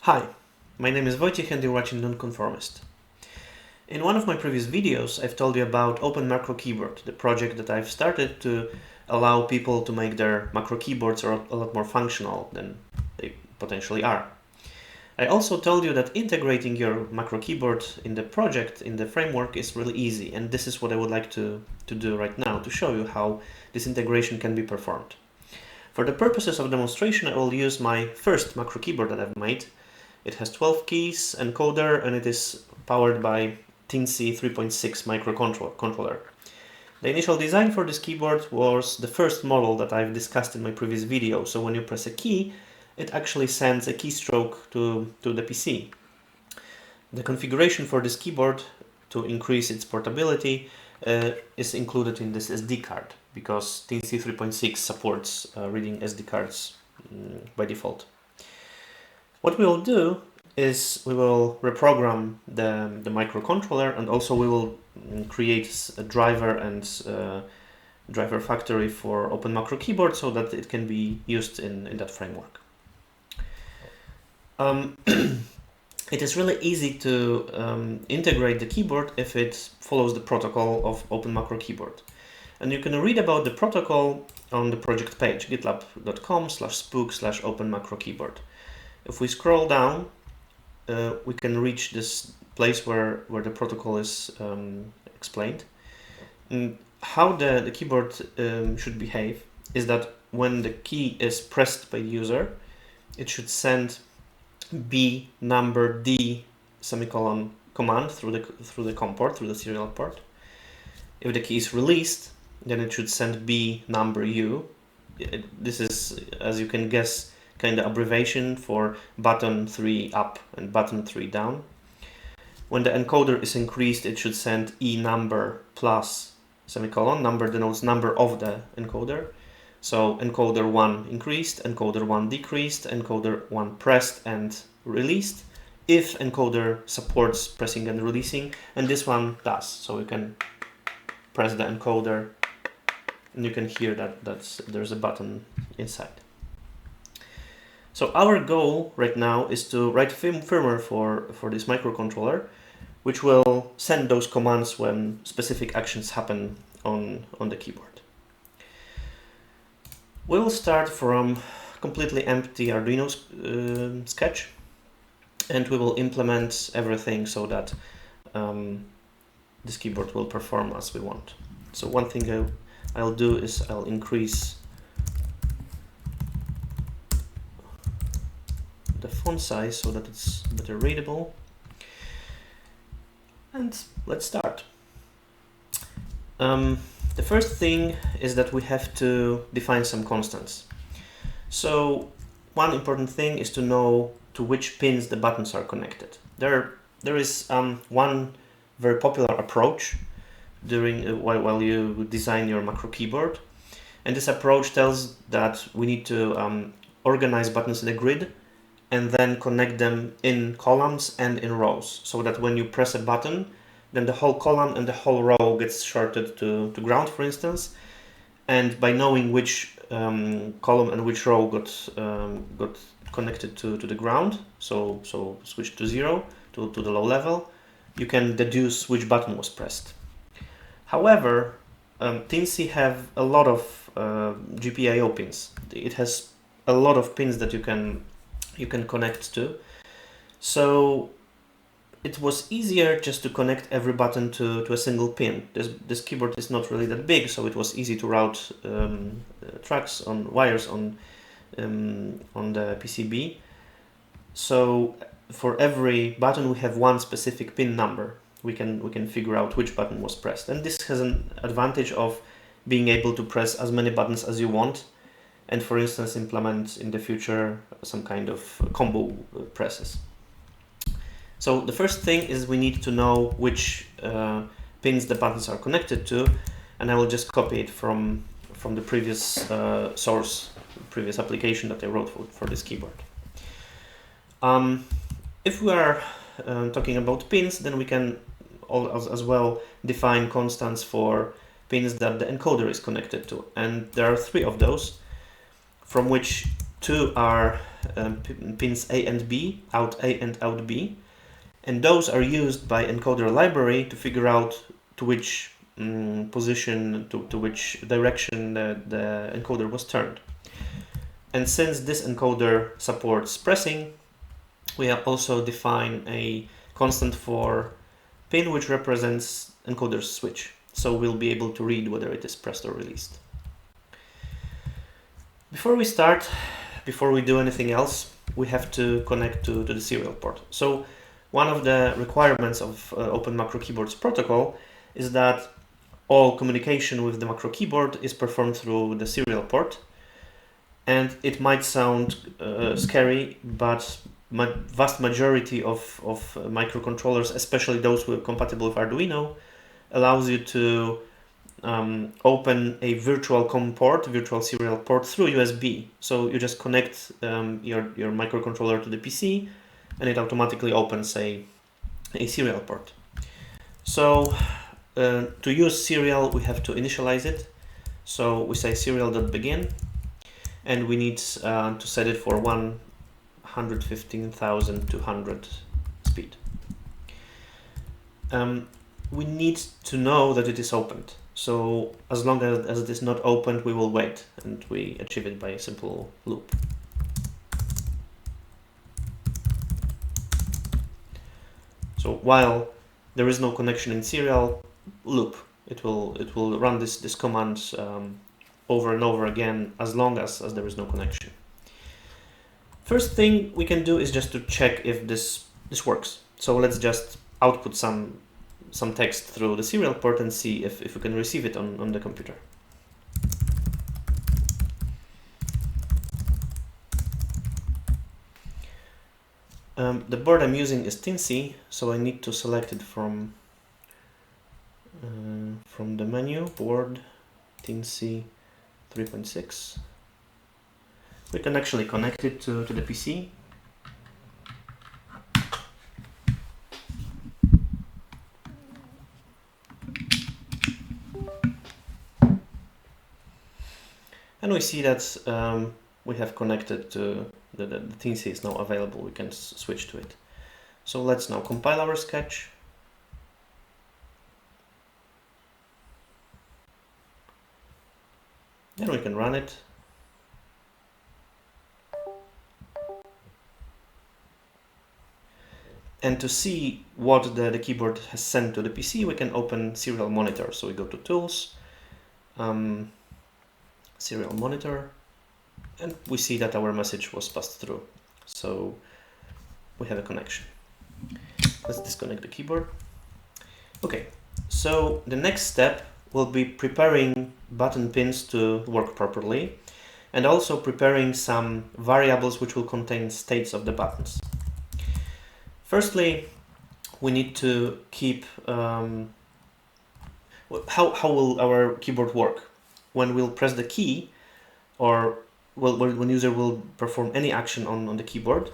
Hi, my name is Wojciech and you're watching Nonconformist. In one of my previous videos, I've told you about Open Macro Keyboard, the project that I've started to allow people to make their macro keyboards a lot more functional than they potentially are. I also told you that integrating your macro keyboard in the project, in the framework, is really easy, and this is what I would like to do right now, to show you how this integration can be performed. For the purposes of demonstration, I will use my first macro keyboard that I've made. It has 12 keys, encoder, and it is powered by Teensy 3.6 microcontroller. The initial design for this keyboard was the first model that I've discussed in my previous video, so when you press a key, it actually sends a keystroke to the PC. The configuration for this keyboard to increase its portability is included in this SD card, because Teensy 3.6 supports reading SD cards by default. What we will do is we will reprogram the microcontroller, and also we will create a driver and driver factory for Open Macro Keyboard so that it can be used in that framework. It is really easy to integrate the keyboard if it follows the protocol of Open Macro Keyboard. And you can read about the protocol on the project page, gitlab.com/spook/openmacrokeyboard. If we scroll down, we can reach this place where the protocol is explained. And how the keyboard should behave is that when the key is pressed by the user, it should send B number D semicolon command through the COM port, through the serial port. If the key is released, then it should send B number U. This is, as you can guess, kind of abbreviation for button 3 up and button 3 down. When the encoder is increased, it should send E number plus semicolon. Number denotes number of the encoder. So encoder 1 increased, encoder 1 decreased, encoder 1 pressed and released, if encoder supports pressing and releasing, and this one does. So you can press the encoder and you can hear that there's a button inside. So our goal right now is to write firmware for this microcontroller, which will send those commands when specific actions happen on the keyboard. We will start from completely empty Arduino sketch, and we will implement everything so that this keyboard will perform as we want. So one thing I'll do is I'll increase the font size so that it's better readable, and let's start. The first thing is that we have to define some constants. So one important thing is to know to which pins the buttons are connected. There is one very popular approach while you design your macro keyboard, and this approach tells that we need to organize buttons in a grid and then connect them in columns and in rows, so that when you press a button, then the whole column and the whole row gets shorted to ground, for instance. And by knowing which column and which row got connected to the ground, so switch to 0, to the low level, you can deduce which button was pressed. However, Teensy have a lot of GPIO pins. It has a lot of pins that you can connect to. So it was easier just to connect every button to a single pin. This keyboard is not really that big, so it was easy to route tracks on wires on the PCB. So for every button we have one specific pin number. We can figure out which button was pressed, and this has an advantage of being able to press as many buttons as you want, and for instance implement in the future some kind of combo presses. So the first thing is we need to know which pins the buttons are connected to, and I will just copy it from the previous previous application that I wrote for this keyboard. If we are talking about pins, then we can as well define constants for pins that the encoder is connected to, and there are 3 of those, from which two are pins A and B, out A and out B, and those are used by encoder library to figure out to which position, to which direction the encoder was turned. And since this encoder supports pressing, we have also defined a constant for pin which represents encoder's switch. So we'll be able to read whether it is pressed or released. Before we start, before we do anything else, we have to connect to the serial port. So one of the requirements of Open Macro Keyboards protocol is that all communication with the macro keyboard is performed through the serial port. And it might sound scary, but vast majority of microcontrollers, especially those who are compatible with Arduino, allows you to open a virtual COM port, virtual serial port through USB. So you just connect your microcontroller to the PC, and it automatically opens a serial port. So to use serial, we have to initialize it. So we say serial.begin, and we need to set it for 115,200 speed. We need to know that it is opened. So as long as it is not opened, we will wait, and we achieve it by a simple loop. So while there is no connection in serial, loop. It will run this command over and over again as long as there is no connection. First thing we can do is just to check if this works. So let's just output some text through the serial port and see if we can receive it on the computer. The board I'm using is Tinsy, so I need to select it from the menu, board, Tinsy 3.6. We can actually connect it to the PC. And we see that we have connected to the Tinsy is now available. We can switch to it. So let's now compile our sketch. Then we can run it. And to see what the keyboard has sent to the PC, we can open Serial Monitor. So we go to Tools, Serial Monitor, and we see that our message was passed through. So we have a connection. Let's disconnect the keyboard. Okay, so the next step will be preparing button pins to work properly, and also preparing some variables which will contain states of the buttons. Firstly, we need to keep how will our keyboard work? When we'll press the key, or when user will perform any action on the keyboard,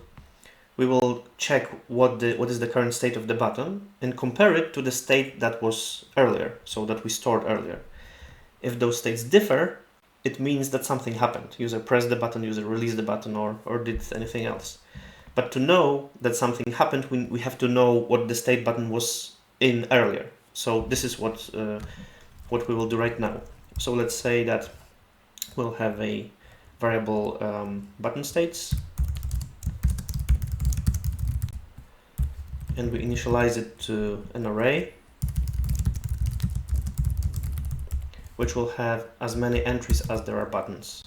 we will check what is the current state of the button and compare it to the state that was earlier, so that we stored earlier. If those states differ, it means that something happened. User pressed the button, user released the button, or did anything else. But to know that something happened, we have to know what the state button was in earlier. So this is what we will do right now. So let's say that we'll have a variable button states, and we initialize it to an array, which will have as many entries as there are buttons.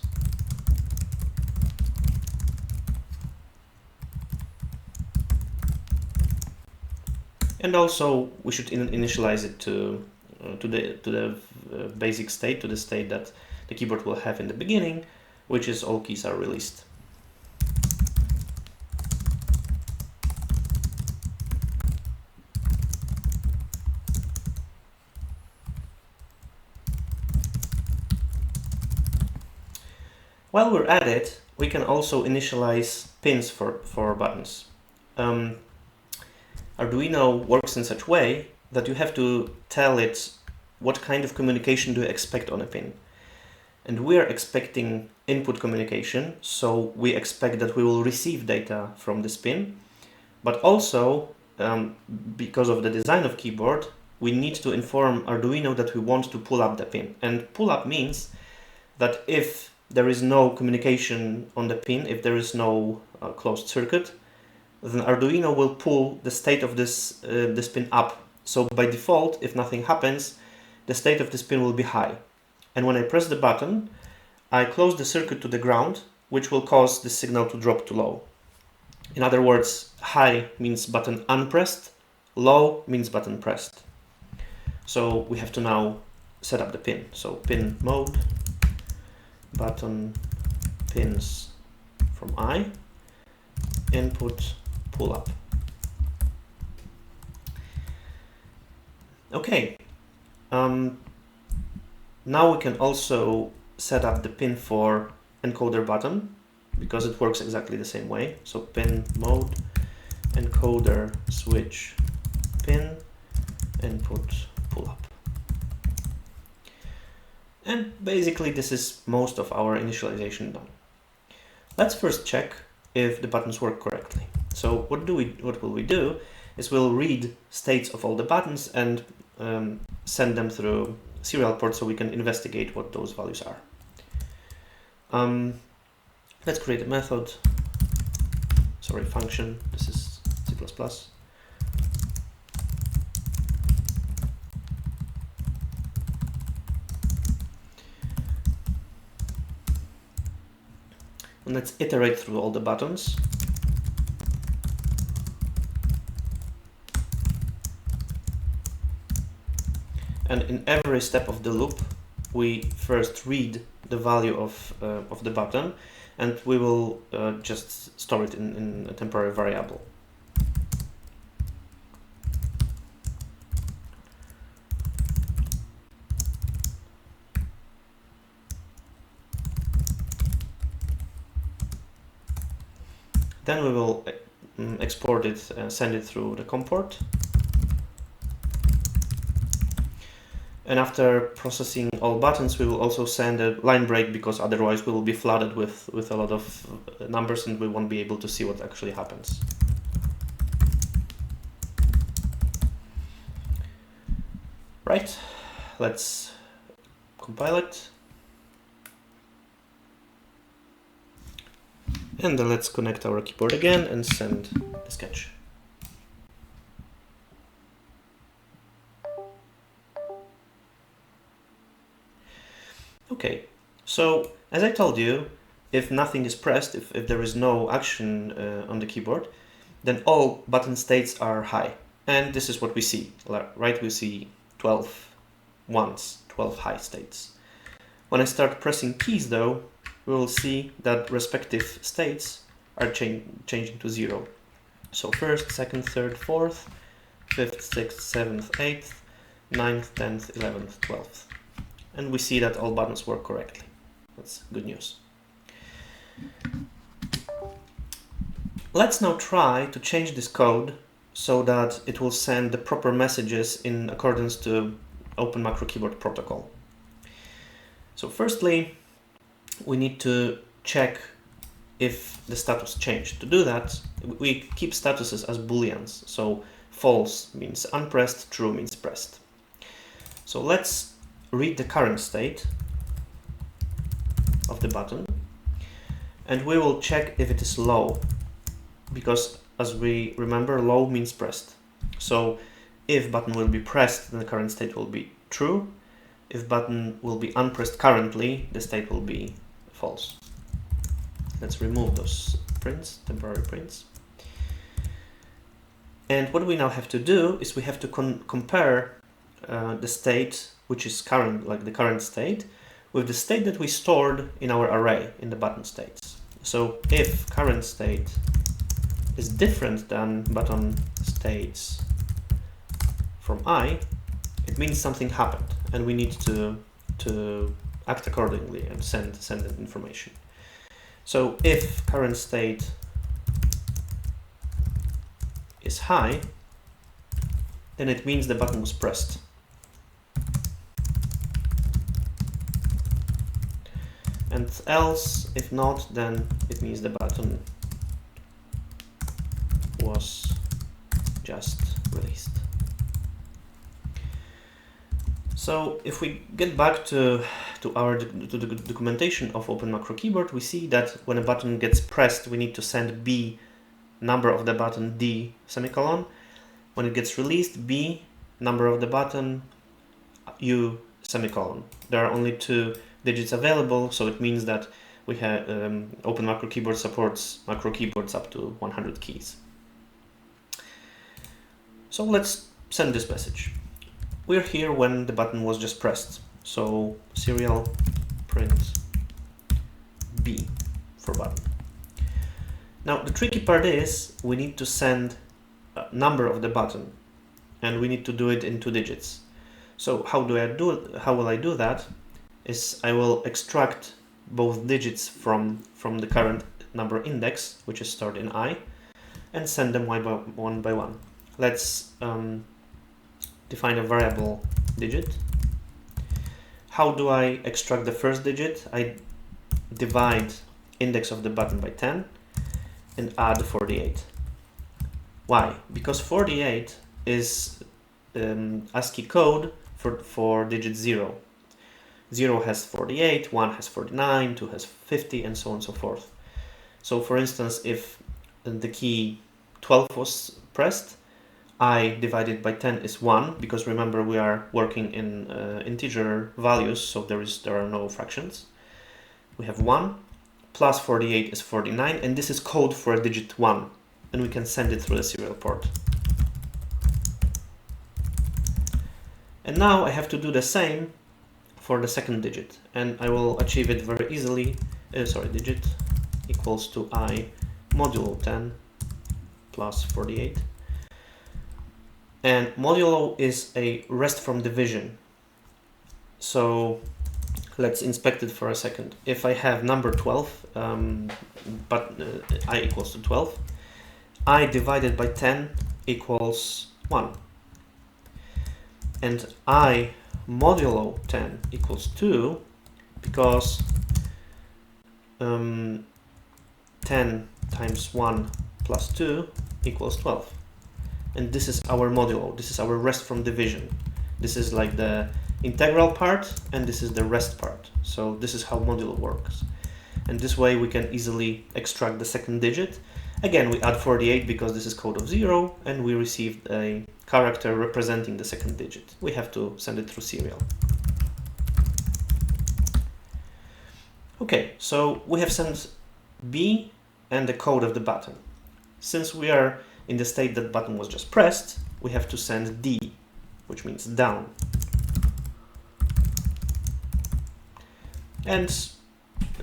And also we should initialize it to the basic state, to the state that the keyboard will have in the beginning, which is all keys are released. While we're at it, we can also initialize pins for buttons. Arduino works in such a way that you have to tell it what kind of communication do you expect on a pin. and we are expecting input communication, so we expect that we will receive data from this pin, but also because of the design of keyboard, we need to inform Arduino that we want to pull up the pin. And pull up means that if there is no communication on the pin, if there is no closed circuit, then Arduino will pull the state of this pin up. So by default, if nothing happens, the state of this pin will be high. And when I press the button, I close the circuit to the ground, which will cause the signal to drop to low. In other words, high means button unpressed, low means button pressed. So we have to now set up the pin. So pin mode, button pins from I, input pull up. Okay. Now we can also set up the pin for encoder button, because it works exactly the same way. So pin mode, encoder switch pin, input pull up. And basically this is most of our initialization done. Let's first check if the buttons work correctly. So what will we do is we'll read states of all the buttons and send them through serial port so we can investigate what those values are. Let's create a method, function, this is C++. And let's iterate through all the buttons. And in every step of the loop, we first read the value of the button, and we will just store it in a temporary variable. Then we will export it and send it through the COM port. And after processing all buttons, we will also send a line break, because otherwise we will be flooded with a lot of numbers and we won't be able to see what actually happens. Right, let's compile it. And then let's connect our keyboard again and send the sketch. Okay, so as I told you, if nothing is pressed, if there is no action on the keyboard, then all button states are high. And this is what we see, right? We see 12 ones, 12 high states. When I start pressing keys though, we will see that respective states are changing to 0. So first, second, third, fourth, fifth, sixth, seventh, eighth, 9th, 10th, 11th, 12th. And we see that all buttons work correctly. That's good news. Let's now try to change this code so that it will send the proper messages in accordance to Open Macro Keyboard protocol. So firstly, we need to check if the status changed. To do that, we keep statuses as booleans. So false means unpressed, true means pressed. So let's read the current state of the button, and we will check if it is low, because as we remember, low means pressed. So if button will be pressed, then the current state will be true. If button will be unpressed currently, the state will be false. Let's remove those prints, temporary prints. And what we now have to do is we have to compare the state, which is current, like the current state, with the state that we stored in our array in the button states. So if current state is different than button states from I, it means something happened and we need to act accordingly and send that information. So if current state is high, then it means the button was pressed. and else, if not, then it means the button was just released. So if we get back to the documentation of Open Macro Keyboard, we see that when a button gets pressed, we need to send B, number of the button, D, semicolon. When it gets released, B, number of the button, U, semicolon. There are only 2 digits available, so it means that we have Open Macro Keyboard supports macro keyboards up to 100 keys. So let's send this message. We're here when the button was just pressed. So serial print B for button. Now the tricky part is we need to send a number of the button, and we need to do it in 2 digits. So how will I do that? Is I will extract both digits from the current number index, which is stored in I, and send them one by one. Let's define a variable digit. How do I extract the first digit? I divide index of the button by 10 and add 48. Why? Because 48 is ASCII code for digit 0. 0 has 48, 1 has 49, 2 has 50, and so on and so forth. So for instance, if the key 12 was pressed, I divided by 10 is 1, because remember we are working in integer values, so there are no fractions. We have 1, plus 48 is 49, and this is code for a digit 1, and we can send it through the serial port. And now I have to do the same for the second digit, and I will achieve it very easily. Digit equals to I modulo 10 plus 48. And modulo is a rest from division. So let's inspect it for a second. If I have number 12, I equals to 12, I divided by 10 equals 1. And I modulo 10 equals 2 because 10 times 1 plus 2 equals 12. And this is our modulo, this is our rest from division. This is like the integral part, and this is the rest part. So this is how modulo works. And this way we can easily extract the second digit. Again, we add 48 because this is code of 0, and we received a character representing the second digit. We have to send it through serial. Okay, so we have sent B and the code of the button. Since we are in the state that button was just pressed, we have to send D, which means down. And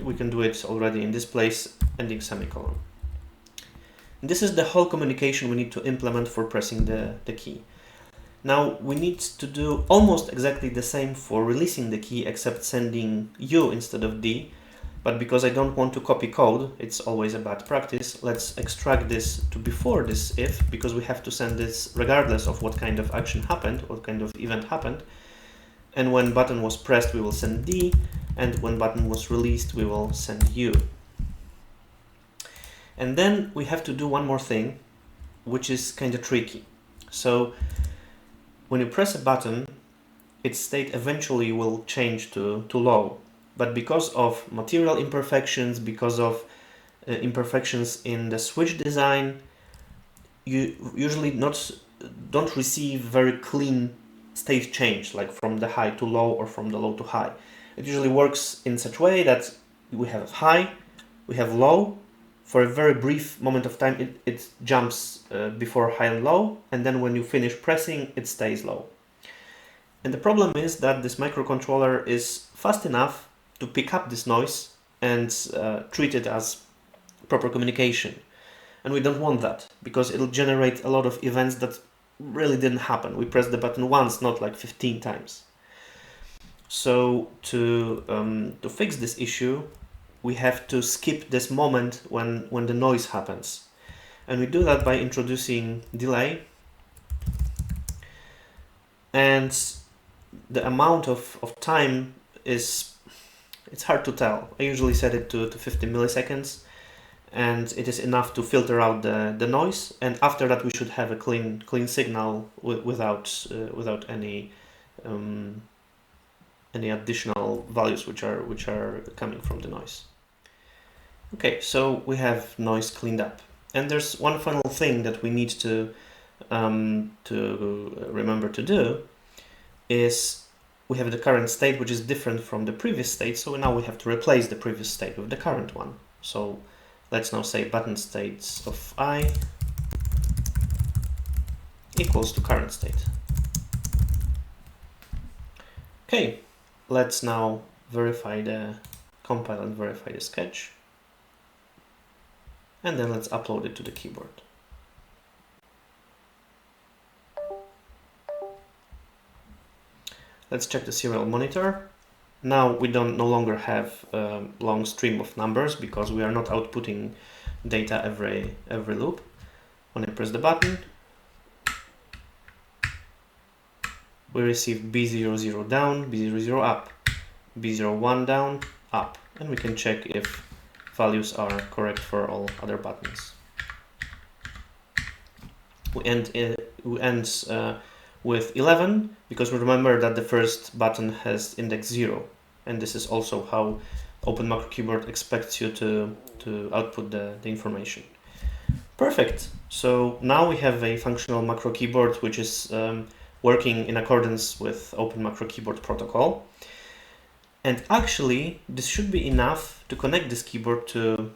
we can do it already in this place, ending semicolon. And this is the whole communication we need to implement for pressing the key. Now we need to do almost exactly the same for releasing the key, except sending U instead of D. But because I don't want to copy code, it's always a bad practice, let's extract this to before this if, because we have to send this regardless of what kind of action happened, what kind of event happened. And when button was pressed, we will send D, and when button was released, we will send U. And then we have to do one more thing, which is kind of tricky. So when you press a button, its state eventually will change to low. But because of material imperfections, because of imperfections in the switch design, you usually don't receive very clean state change, like from the high to low or from the low to high. It usually works in such a way that we have high, we have low. For a very brief moment of time, it jumps before high and low, and then when you finish pressing, it stays low. And the problem is that this microcontroller is fast enough to pick up this noise and treat it as proper communication. And we don't want that, because it'll generate a lot of events that really didn't happen. We pressed the button once, not like 15 times. So to fix this issue, we have to skip this moment when the noise happens. And we do that by introducing delay. And the amount of time is It's hard to tell. I usually set it to 50 milliseconds, and it is enough to filter out the noise, and after that we should have a clean signal without any additional values which are coming from the noise. Okay, so we have noise cleaned up, and there's one final thing that we need to remember to do. Is we have the current state, which is different from the previous state, so now we have to replace the previous state with the current one. So let's now say button states of I equals to current state. Okay, let's now compile and verify the sketch, and then let's upload it to the keyboard. Let's check the serial monitor. Now we no longer have a long stream of numbers because we are not outputting data every loop. When I press the button, we receive B00 down, B00 up, B01 down, up, and we can check if values are correct for all other buttons. We end with 11 because we remember that the first button has index 0, and this is also how Open Macro Keyboard expects you to output the information. Perfect. So now we have a functional macro keyboard which is working in accordance with Open Macro Keyboard protocol. And actually, this should be enough to connect this keyboard to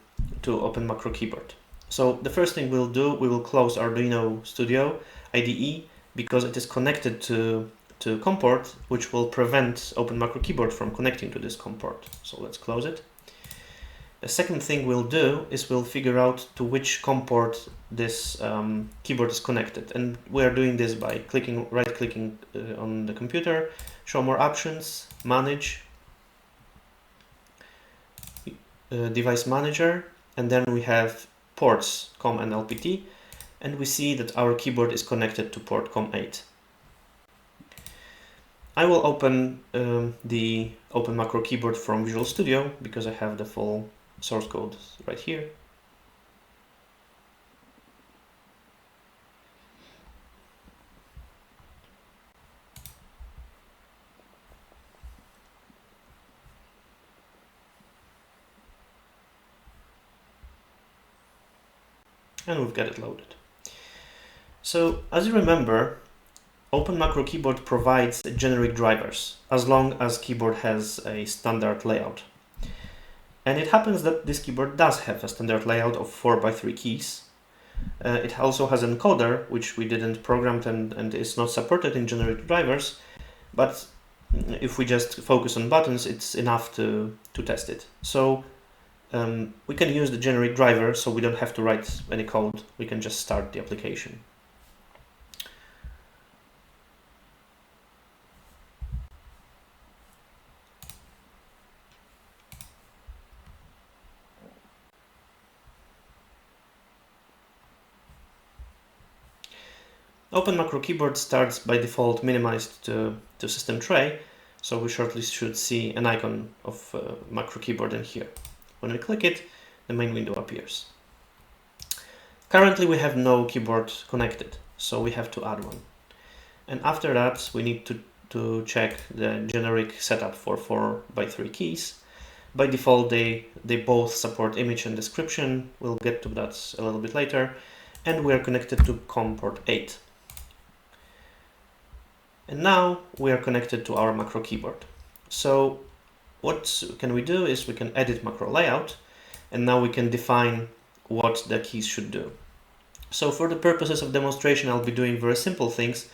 Open Macro Keyboard. So the first thing we'll do, we will close Arduino Studio IDE because it is connected to COM port, which will prevent Open Macro Keyboard from connecting to this COM port. So let's close it. The second thing we'll do is we'll figure out to which COM port this keyboard is connected. And we are doing this by right-clicking on the computer, show more options, manage, device manager, and then we have ports COM and LPT, and we see that our keyboard is connected to port COM8. I will open the Open Macro Keyboard from Visual Studio because I have the full source code right here. And we've got it loaded. So as you remember, Open Macro Keyboard provides generic drivers as long as keyboard has a standard layout. And it happens that this keyboard does have a standard layout of 4x3 keys. It also has an encoder, which we didn't program and is not supported in generic drivers, but if we just focus on buttons, it's enough to test it. So we can use the generic driver, so we don't have to write any code. We can just start the application. Open Macro Keyboard starts by default minimized to system tray, so we shortly should see an icon of Macro Keyboard in here. When we click it, the main window appears. Currently we have no keyboard connected, so we have to add one. And after that we need to check the generic setup for 4x3 keys. By default they both support image and description. We'll get to that a little bit later. And we are connected to COM port 8. And now we are connected to our macro keyboard. So what can we do is we can edit macro layout, and now we can define what the keys should do. So for the purposes of demonstration, I'll be doing very simple things.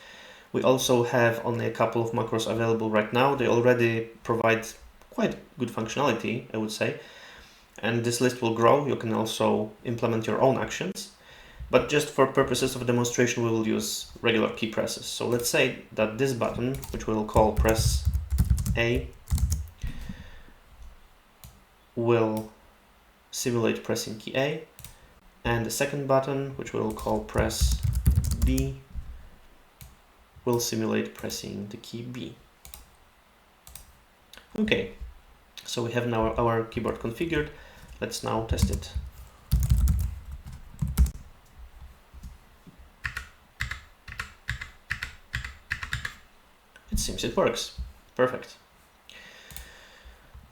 We also have only a couple of macros available right now. They already provide quite good functionality, I would say. And this list will grow. You can also implement your own actions. But just for purposes of demonstration, we will use regular key presses. So let's say that this button, which we will call press A, will simulate pressing key A, and the second button, which we will call press B, will simulate pressing the key B. Okay, So we have now our keyboard configured. Let's now test it. It seems it works. Perfect.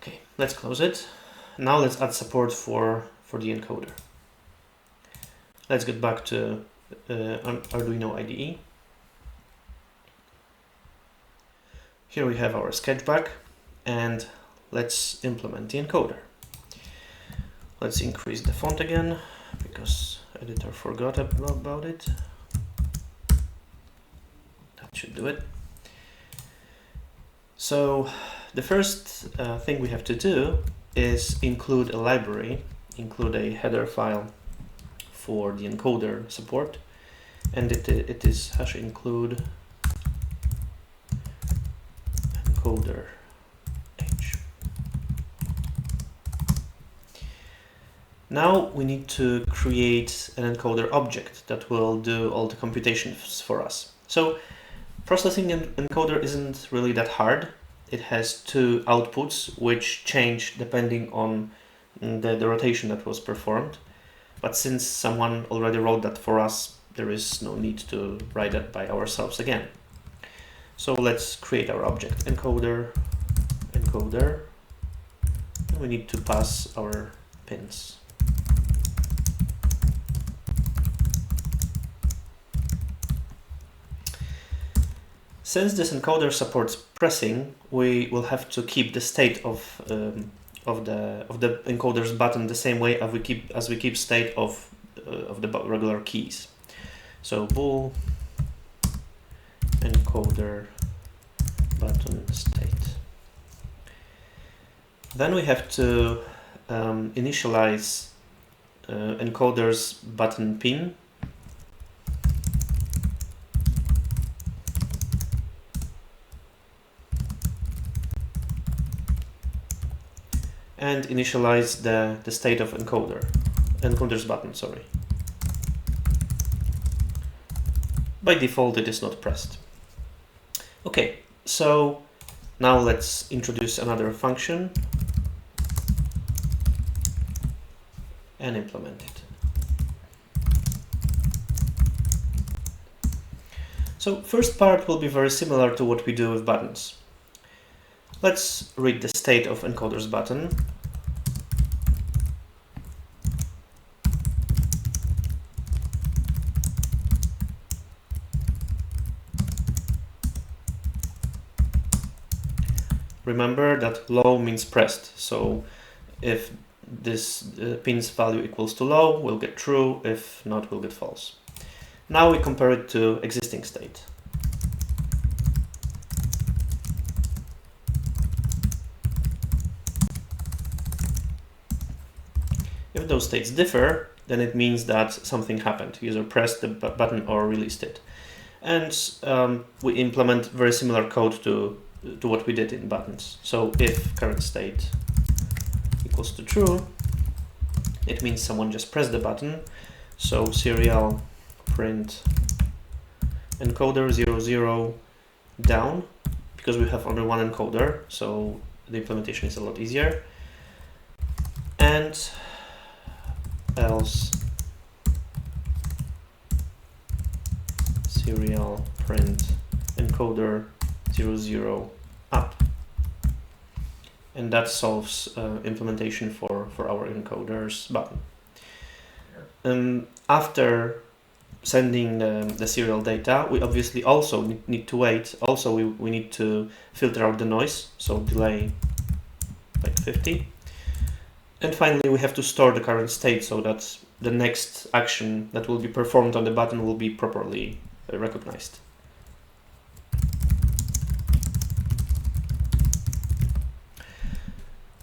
Okay, let's close it. Now let's add support for the encoder. Let's get back to Arduino IDE. Here we have our sketchback, and let's implement the encoder. Let's increase the font again, because editor forgot about it. That should do it. So the first thing we have to do is include a library, include a header file for the encoder support, and it is #include encoder h. Now we need to create an encoder object that will do all the computations for us. So processing an encoder isn't really that hard. It has two outputs which change depending on the rotation that was performed. But since someone already wrote that for us, there is no need to write that by ourselves again. So let's create our object, encoder. And we need to pass our pins. Since this encoder supports pressing, we will have to keep the state of the encoder's button the same way as we keep state of the regular keys. So bool encoder button state. Then we have to initialize encoder's button pin. And initialize the state of encoder's button, sorry. By default, it is not pressed. Okay, so now let's introduce another function and implement it. So first part will be very similar to what we do with buttons. Let's read the state of encoder's button. Remember that low means pressed, so if this pin's value equals to low, we'll get true, if not, we'll get false. Now we compare it to existing state. If those states differ, then it means that something happened. User pressed the button or released it. And we implement very similar code to what we did in buttons. So if current state equals to true, it means someone just pressed the button. So serial print encoder 00 down, because we have only one encoder, so the implementation is a lot easier. And else serial print encoder 00 up, and that solves implementation for our encoder's button. After sending the serial data, we obviously also need to wait. Also, we need to filter out the noise, so delay like 50. And finally, we have to store the current state so that the next action that will be performed on the button will be properly recognized.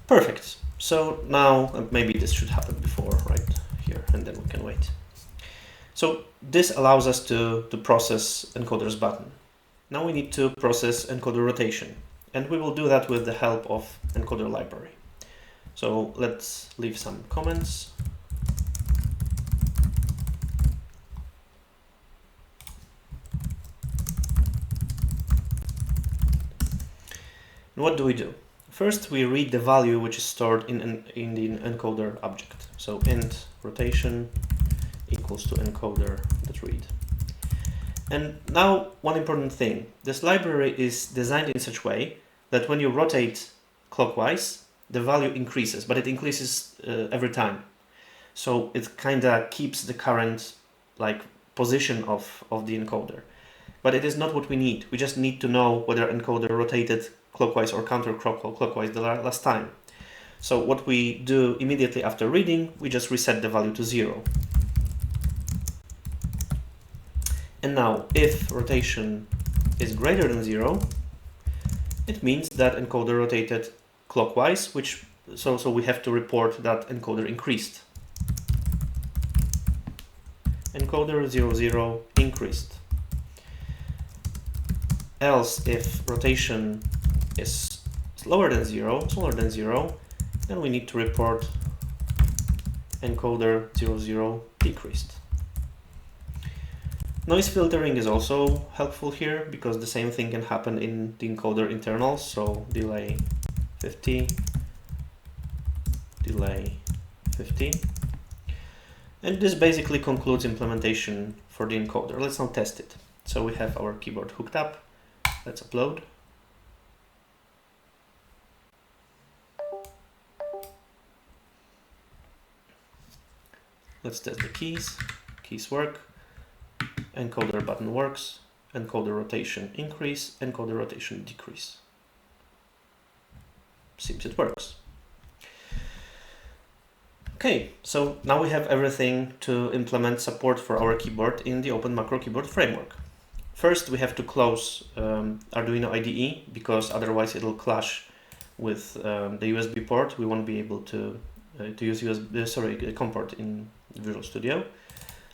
Perfect. So now maybe this should happen before, right here, and then we can wait. So this allows us to process encoder's button. Now we need to process encoder rotation, and we will do that with the help of encoder library. So let's leave some comments. And what do? First, we read the value which is stored in the encoder object. So int rotation equals to encoder.read. And now one important thing. This library is designed in such a way that when you rotate clockwise, the value increases, but it increases every time. So it kind of keeps the current position of the encoder. But it is not what we need. We just need to know whether encoder rotated clockwise or counterclockwise the last time. So what we do immediately after reading, we just reset the value to 0. And now, if rotation is greater than 0, it means that encoder rotated clockwise, so we have to report that encoder increased. Encoder 00 increased. Else, if rotation is smaller than 0, then we need to report encoder 00 decreased. Noise filtering is also helpful here because the same thing can happen in the encoder internals. So delay 50, delay 15. And this basically concludes implementation for the encoder. Let's now test it. So we have our keyboard hooked up. Let's upload. Let's test the keys. Keys work. Encoder button works. Encoder rotation increase. Encoder rotation decrease. Seems it works. Okay, so now we have everything to implement support for our keyboard in the Open Macro Keyboard framework. First, we have to close Arduino IDE because otherwise it'll clash with the USB port. We won't be able to use COM port in Visual Studio.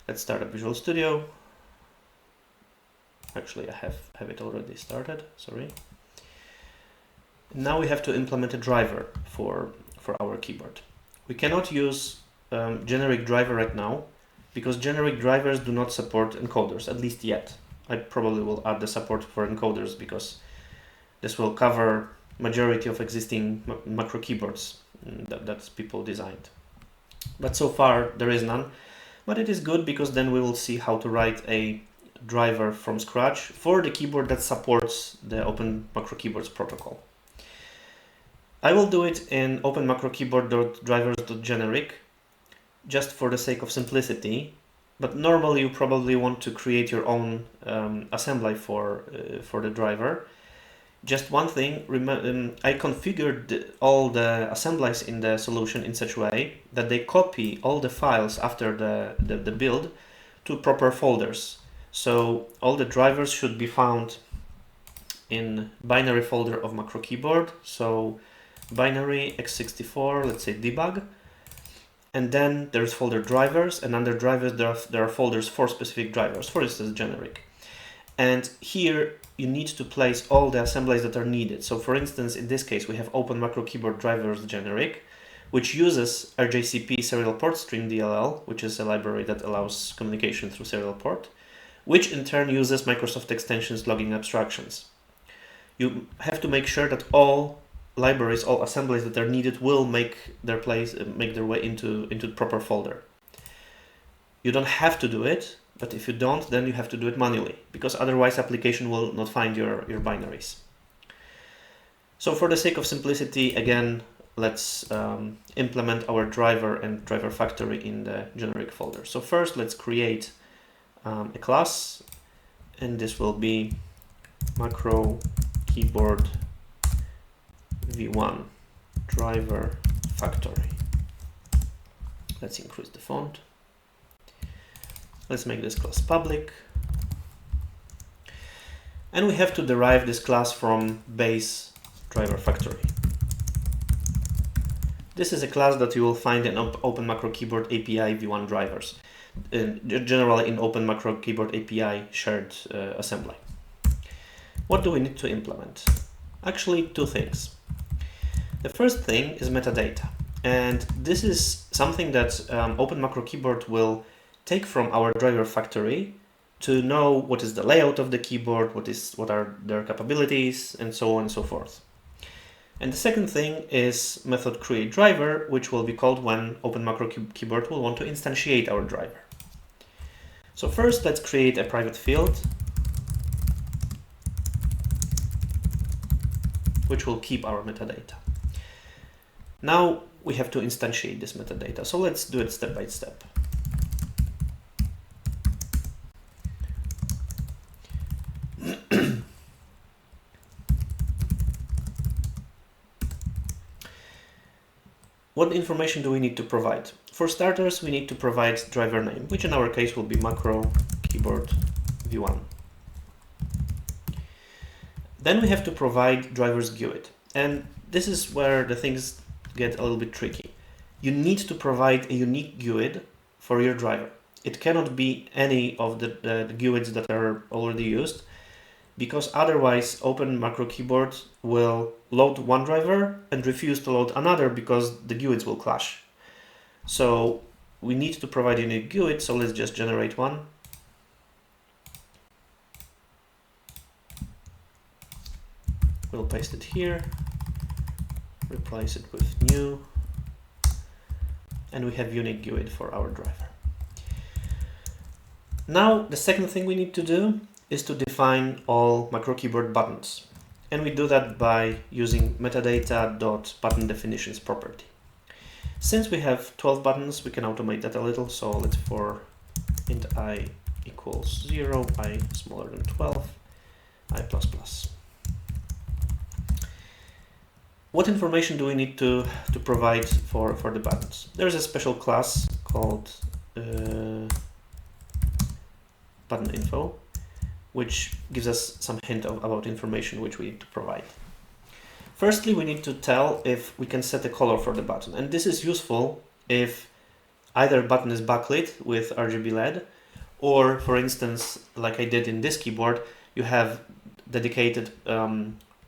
Let's start up Visual Studio. Actually, I have it already started. Sorry. Now we have to implement a driver for our keyboard. We cannot use generic driver right now because generic drivers do not support encoders, at least yet. I probably will add the support for encoders because this will cover majority of existing macro keyboards that people designed. But so far there is none, but it is good because then we will see how to write a driver from scratch for the keyboard that supports the Open Macro Keyboards protocol. I will do it in openmacrokeyboard.drivers.generic just for the sake of simplicity. But normally you probably want to create your own assembly for the driver. Just one thing, I configured all the assemblies in the solution in such a way that they copy all the files after the build to proper folders. So all the drivers should be found in binary folder of macro keyboard. So binary x64, let's say debug. And then there's folder drivers, and under drivers there are folders for specific drivers, for instance generic. And here you need to place all the assemblies that are needed. So for instance, in this case we have Open Macro Keyboard Drivers generic, which uses RJCP serial port string DLL, which is a library that allows communication through serial port, which in turn uses Microsoft extensions logging abstractions. You have to make sure that all libraries, all assemblies that are needed will make their way into the proper folder. You don't have to do it, but if you don't, then you have to do it manually, because otherwise application will not find your binaries. So for the sake of simplicity, again, let's implement our driver and driver factory in the generic folder. So first let's create a class, and this will be macro keyboard v1 driver factory. Let's increase the font. Let's make this class public. And we have to derive this class from base driver factory. This is a class that you will find in Open Macro Keyboard API v1 drivers, generally in Open Macro Keyboard API shared assembly. What do we need to implement? Actually, two things. The first thing is metadata, and this is something that Open Macro Keyboard will take from our driver factory to know what is the layout of the keyboard, what are their capabilities, and so on and so forth. And the second thing is method create driver, which will be called when Open Macro Keyboard will want to instantiate our driver. So first, let's create a private field, which will keep our metadata. Now we have to instantiate this metadata. So let's do it step by step. What information do we need to provide? For starters, we need to provide driver name, which in our case will be macro keyboard v1. Then we have to provide driver's GUID. And this is where the things get a little bit tricky. You need to provide a unique GUID for your driver. It cannot be any of the GUIDs that are already used, because otherwise Open Macro Keyboard will load one driver and refuse to load another because the GUIDs will clash. So we need to provide a unique GUID, so let's just generate one. We'll paste it here, replace it with new, and we have unique GUID for our driver. Now the second thing we need to do is to define all macro keyboard buttons. And we do that by using metadata.buttonDefinitions property. Since we have 12 buttons, we can automate that a little. So let's for int I equals 0, I smaller than 12, I plus plus. What information do we need to provide for the buttons? There's a special class called button info, which gives us some hint about information which we need to provide. Firstly, we need to tell if we can set a color for the button. And this is useful if either button is backlit with RGB LED, or for instance, like I did in this keyboard, you have dedicated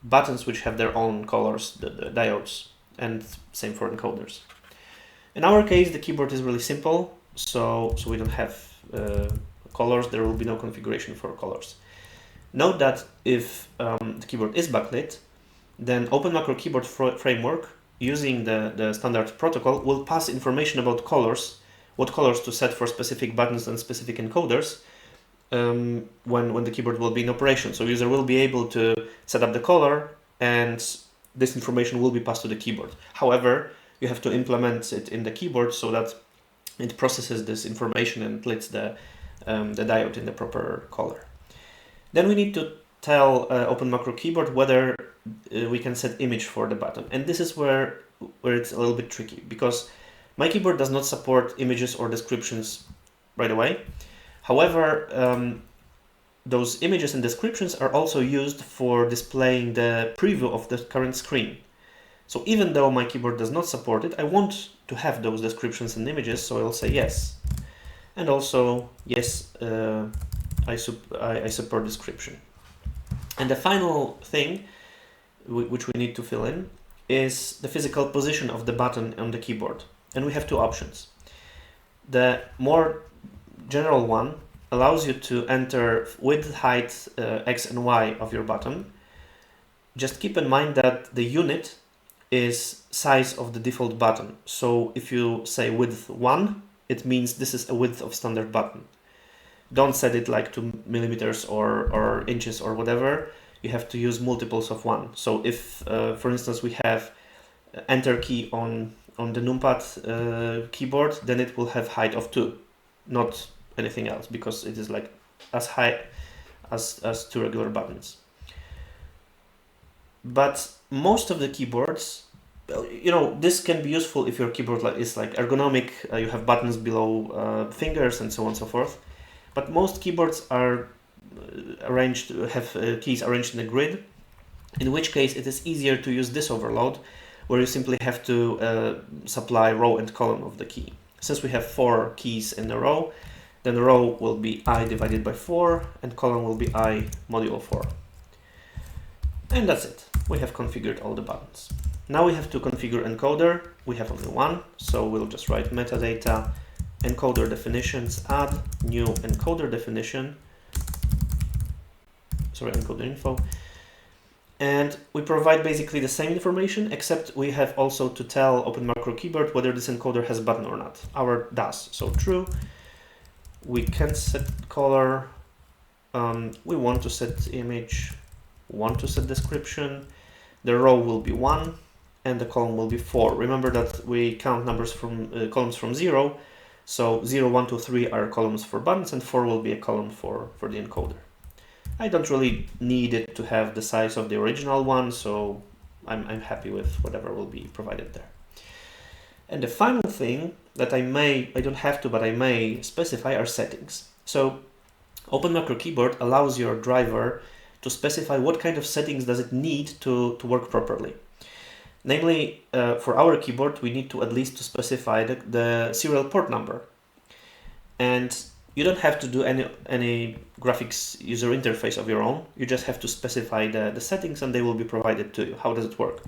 buttons which have their own colors, the diodes, and same for encoders. In our case, the keyboard is really simple, so we don't have colors. There will be no configuration for colors. Note that if the keyboard is backlit, then Open Macro Keyboard framework, using the standard protocol, will pass information about colors, what colors to set for specific buttons and specific encoders when the keyboard will be in operation. So user will be able to set up the color, and this information will be passed to the keyboard. However, you have to implement it in the keyboard so that it processes this information and lets the diode in the proper color. Then we need to tell Open Macro Keyboard whether we can set image for the button. And this is where it's a little bit tricky, because my keyboard does not support images or descriptions right away. However, those images and descriptions are also used for displaying the preview of the current screen. So even though my keyboard does not support it, I want to have those descriptions and images, so I'll say yes. And also, yes, I support description. And the final thing which we need to fill in is the physical position of the button on the keyboard. And we have two options. The more general one allows you to enter width, height, X and Y of your button. Just keep in mind that the unit is size of the default button. So if you say width 1, it means this is a width of standard button. Don't set it like to millimeters or inches or whatever. You have to use multiples of 1. So if, for instance, we have enter key on the numpad keyboard, then it will have height of 2, not anything else, because it is like as high as 2 regular buttons. But most of the keyboards, you know, this can be useful if your keyboard is like ergonomic, you have buttons below fingers and so on and so forth. But most keyboards are arranged, have keys arranged in a grid, in which case it is easier to use this overload, where you simply have to supply row and column of the key. Since we have 4 keys in a row, then the row will be I divided by 4 and column will be I modulo 4. And that's it. We have configured all the buttons. Now we have to configure encoder. We have only one, so we'll just write metadata encoder definitions, add new encoder definition, encoder info. And we provide basically the same information, except we have also to tell OpenMacroKeyboard whether this encoder has a button or not. Our does. So true. We can set color. We want to set image. Want to set description. The row will be 1 and the column will be 4. Remember that we count numbers from columns from 0. So 0, 1, 2, 3 are columns for buttons and 4 will be a column for the encoder. I don't really need it to have the size of the original one, so I'm happy with whatever will be provided there. And the final thing that I don't have to, but I may specify are settings. So OpenMacroKeyboard allows your driver to specify what kind of settings does it need to work properly. Namely, for our keyboard, we need to at least to specify the serial port number. And you don't have to do any graphics user interface of your own. You just have to specify the settings and they will be provided to you. How does it work?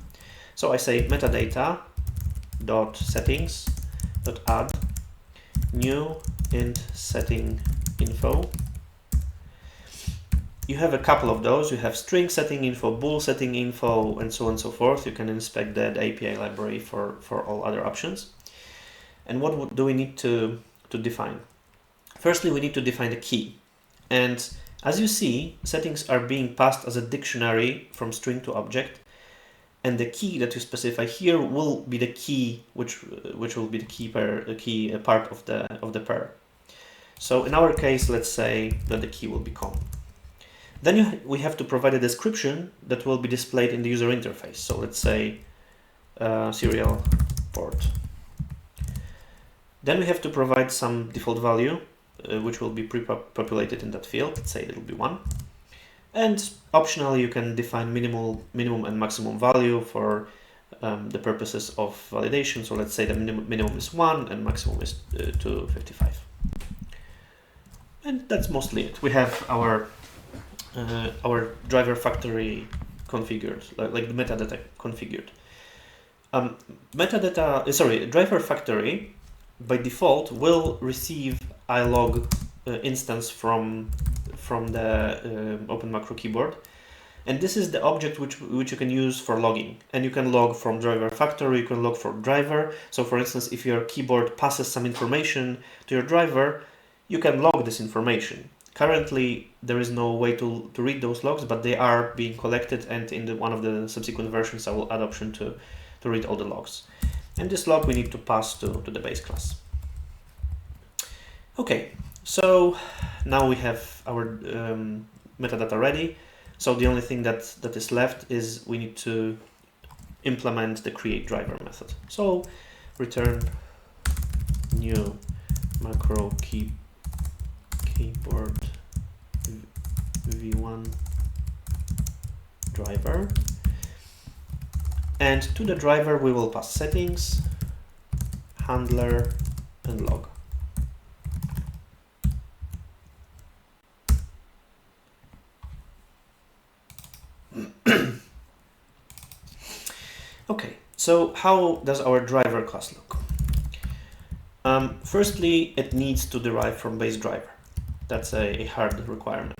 So I say metadata.settings.add new int setting info. You have a couple of those. You have string setting info, bool setting info, and so on and so forth. You can inspect the API library for all other options. And what do we need to define? Firstly, we need to define the key. And as you see, settings are being passed as a dictionary from string to object. And the key that you specify here will be the key, which will be the key part of the pair. So in our case, let's say that the key will be com. Then we have to provide a description that will be displayed in the user interface. So let's say serial port. Then we have to provide some default value, which will be pre-populated in that field. Let's say it will be 1. And optionally, you can define minimum and maximum value for the purposes of validation. So let's say the minimum is 1 and maximum is 255. And that's mostly it. We have our driver factory configured, like the metadata configured. Driver factory by default will receive ilog instance from the OpenMacroKeyboard, and this is the object which you can use for logging. And you can log from driver factory, you can log from driver. So for instance, if your keyboard passes some information to your driver, you can log this information. Currently, there is no way to read those logs, but they are being collected, and in one of the subsequent versions, I will add option to read all the logs. And this log we need to pass to the base class. Okay, so now we have our metadata ready. So the only thing that is left is we need to implement the create driver method. So return new macro keyboard v1 driver, and to the driver we will pass settings, handler, and log. Okay, so how does our driver class look? Firstly, it needs to derive from base driver. That's a hard requirement.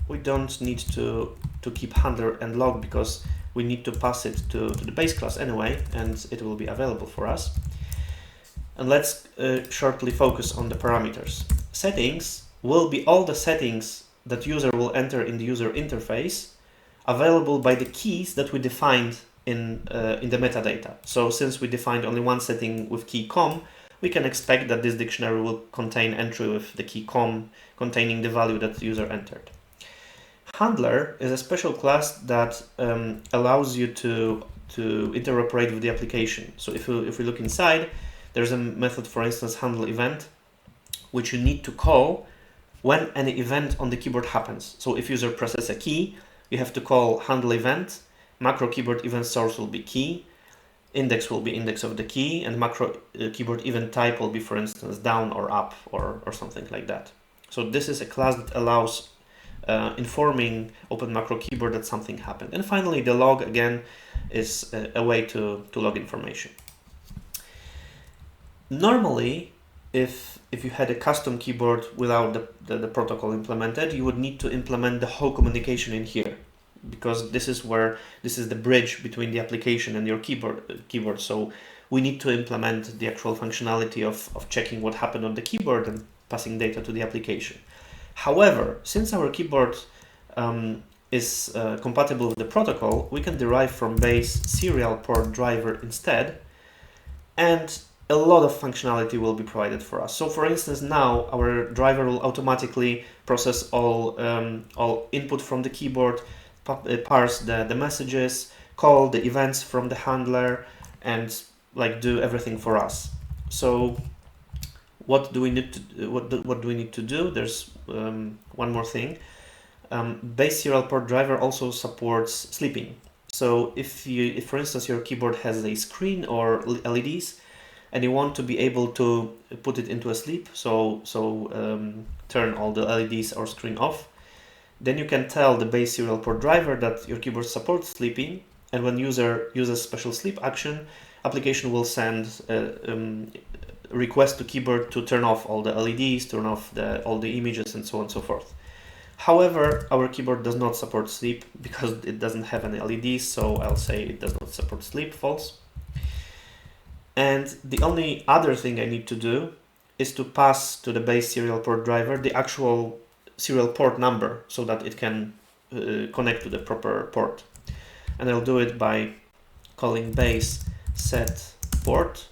We don't need to keep handler and log because we need to pass it to the base class anyway, and it will be available for us. And let's shortly focus on the parameters. Settings will be all the settings that user will enter in the user interface, available by the keys that we defined in the metadata. So since we defined only one setting with key com, we can expect that this dictionary will contain entry with the key com containing the value that the user entered. Handler is a special class that allows you to interoperate with the application. So if we look inside, there's a method, for instance, handle event, which you need to call when any event on the keyboard happens. So if user presses a key, you have to call handle event, macro keyboard event source will be key, index will be index of the key, and macro keyboard event type will be, for instance, down or up or something like that. So this is a class that allows informing OpenMacroKeyboard that something happened. And finally, the log, again, is a way to log information. Normally, if you had a custom keyboard without the protocol implemented, you would need to implement the whole communication in here, because this is the bridge between the application and your keyboard. So we need to implement the actual functionality of checking what happened on the keyboard and passing data to the application. However, since our keyboard is compatible with the protocol, we can derive from base serial port driver instead, and a lot of functionality will be provided for us. So for instance, now our driver will automatically process all input from the keyboard, parse the messages, call the events from the handler, and like do everything for us. So what do we need to what do we need to do? There's one more thing. Base serial port driver also supports sleeping. So if for instance your keyboard has a screen or LEDs, and you want to be able to put it into a sleep, so turn all the LEDs or screen off, then you can tell the base serial port driver that your keyboard supports sleeping, and when user uses special sleep action, application will send a request to keyboard to turn off all the LEDs, turn off all the images, and so on and so forth. However, our keyboard does not support sleep because it doesn't have any LEDs, so I'll say it does not support sleep, false. And the only other thing I need to do is to pass to the base serial port driver the actual serial port number so that it can connect to the proper port. And I'll do it by calling base set port,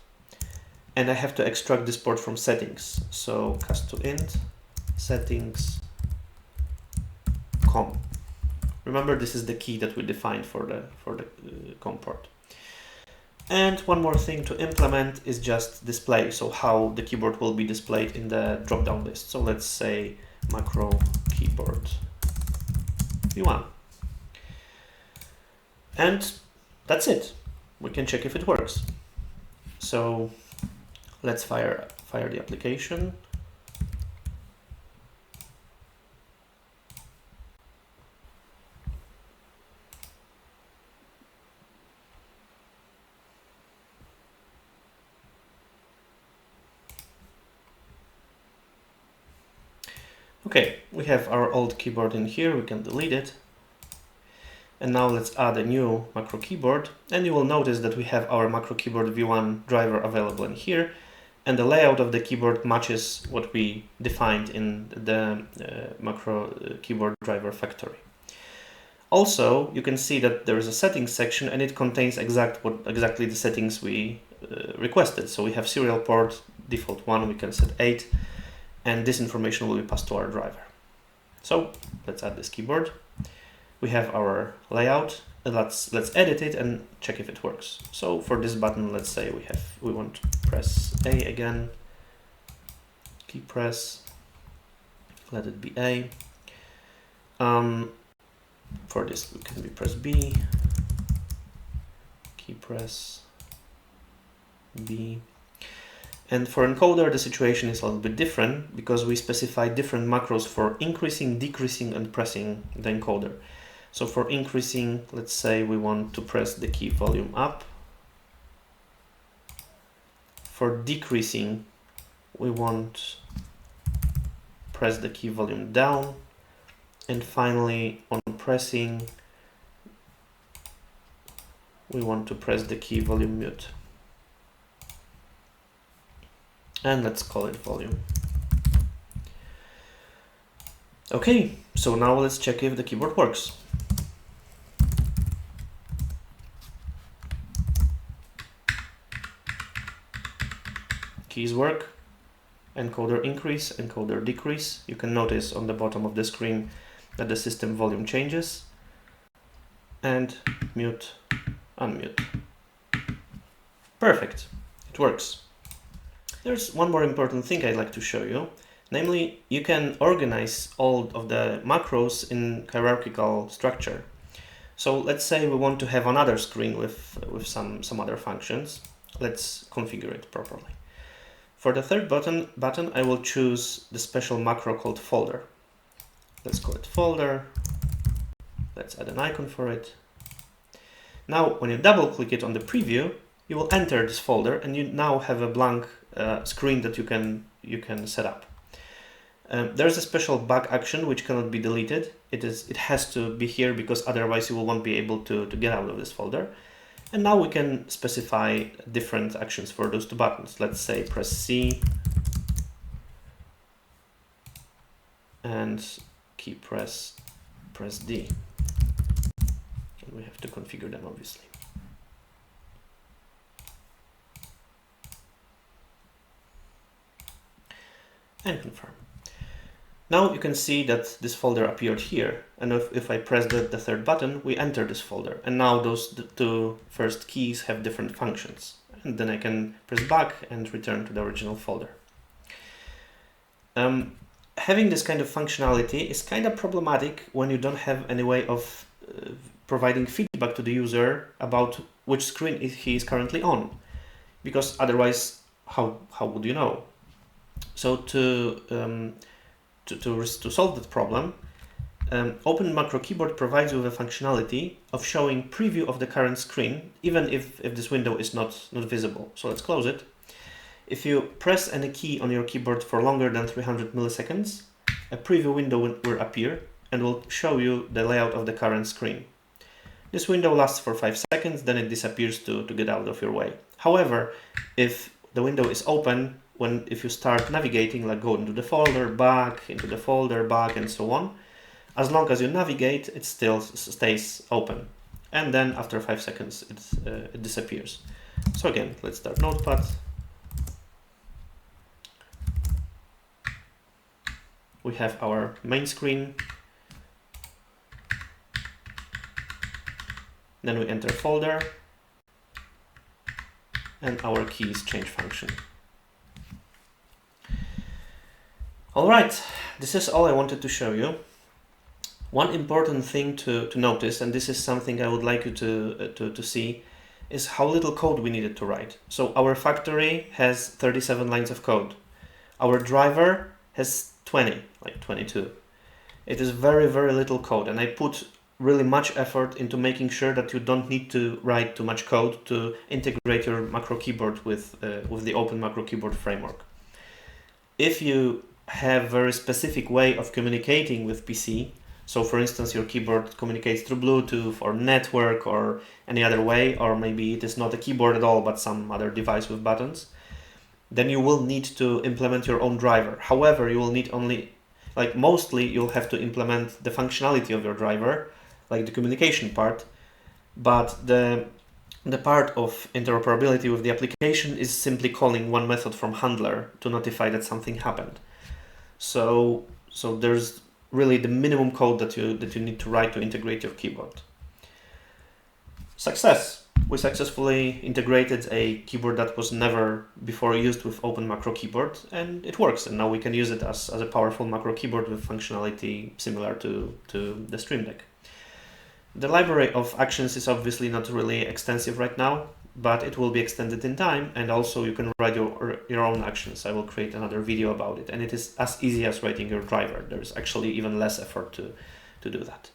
and I have to extract this port from settings. So cast to int settings com. Remember, this is the key that we defined for the com port. And one more thing to implement is just display, so how the keyboard will be displayed in the drop-down list. So let's say macro keyboard v1. And that's it. We can check if it works. So let's fire the application. Okay, we have our old keyboard in here, we can delete it. And now let's add a new macro keyboard, and you will notice that we have our macro keyboard v1 driver available in here, and the layout of the keyboard matches what we defined in the macro keyboard driver factory. Also, you can see that there is a settings section, and it contains exactly the settings we requested. So we have serial port, default 1, we can set 8, and this information will be passed to our driver. So let's add this keyboard. We have our layout, and let's edit it and check if it works. So for this button, let's say we want to press A again, key press, let it be A. For this, we can press B, key press B. And for encoder, the situation is a little bit different because we specify different macros for increasing, decreasing, and pressing the encoder. So for increasing, let's say we want to press the key volume up. For decreasing, we want press the key volume down. And finally, on pressing, we want to press the key volume mute. And let's call it volume. Okay, so now let's check if the keyboard works. Keys work, encoder increase, encoder decrease. You can notice on the bottom of the screen that the system volume changes. And mute, unmute. Perfect, it works. There's one more important thing I'd like to show you. Namely, you can organize all of the macros in hierarchical structure. So let's say we want to have another screen with some other functions. Let's configure it properly. For the third button, I will choose the special macro called folder. Let's call it folder. Let's add an icon for it. Now, when you double click it on the preview, you will enter this folder, and you now have a blank screen that you can set up. There's a special bug action which cannot be deleted. It has to be here because otherwise you won't be able to get out of this folder. And now we can specify different actions for those two buttons. Let's say press C and key press D. And we have to configure them, obviously. And confirm. Now you can see that this folder appeared here, and if I press the third button, we enter this folder, and now those two first keys have different functions, and then I can press back and return to the original folder. Having this kind of functionality is kind of problematic when you don't have any way of providing feedback to the user about which screen he is currently on, because otherwise how would you know? So to solve that problem, Open Macro Keyboard provides you with a functionality of showing preview of the current screen, even if this window is not visible. So let's close it. If you press any key on your keyboard for longer than 300 milliseconds, a preview window will appear and will show you the layout of the current screen. This window lasts for 5 seconds, then it disappears to get out of your way. However, if the window is open, if you start navigating, like go into the folder, back, into the folder, back, and so on, as long as you navigate, it still stays open. And then after 5 seconds, it disappears. So again, let's start Notepad. We have our main screen. Then we enter folder, and our keys change function. All right, this is all I wanted to show you. One important thing to notice, and this is something I would like you to see, is how little code we needed to write. So our factory has 37 lines of code. Our driver has 20, like 22. It is very, very little code, and I put really much effort into making sure that you don't need to write too much code to integrate your macro keyboard with the Open Macro Keyboard framework. If you have very specific way of communicating with PC, so for instance your keyboard communicates through Bluetooth or network or any other way, or maybe it is not a keyboard at all but some other device with buttons, then you will need to implement your own driver. However, you will need only, like mostly you'll have to implement the functionality of your driver, like the communication part, but the part of interoperability with the application is simply calling one method from handler to notify that something happened. So there's really the minimum code that you need to write to integrate your keyboard. Success! We successfully integrated a keyboard that was never before used with Open Macro Keyboard, and it works, and now we can use it as a powerful macro keyboard with functionality similar to the Stream Deck. The library of actions is obviously not really extensive right now, but it will be extended in time, and also you can write your own actions. I will create another video about it, and it is as easy as writing your driver. There's actually even less effort to do that.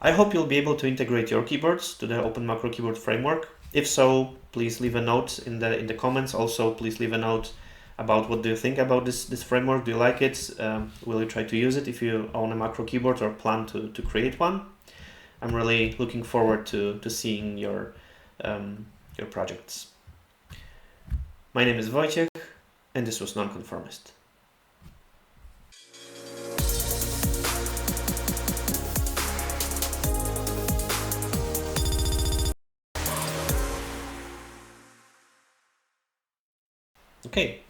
I hope you'll be able to integrate your keyboards to the Open Macro Keyboard framework. If so, please leave a note in the comments. Also, please leave a note about what do you think about this framework. Do you like it? Will you try to use it if you own a macro keyboard or plan to create one? I'm really looking forward to seeing your projects. My name is Wojciech, and this was Nonconformist. Okay,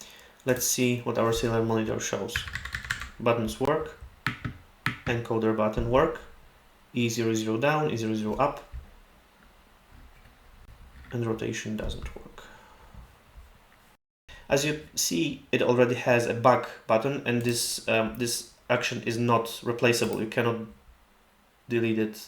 let's see what our serial monitor shows. Buttons work, encoder button work, E00 down, E00 up, and rotation doesn't work. As you see, it already has a back button, and this action is not replaceable. You cannot delete it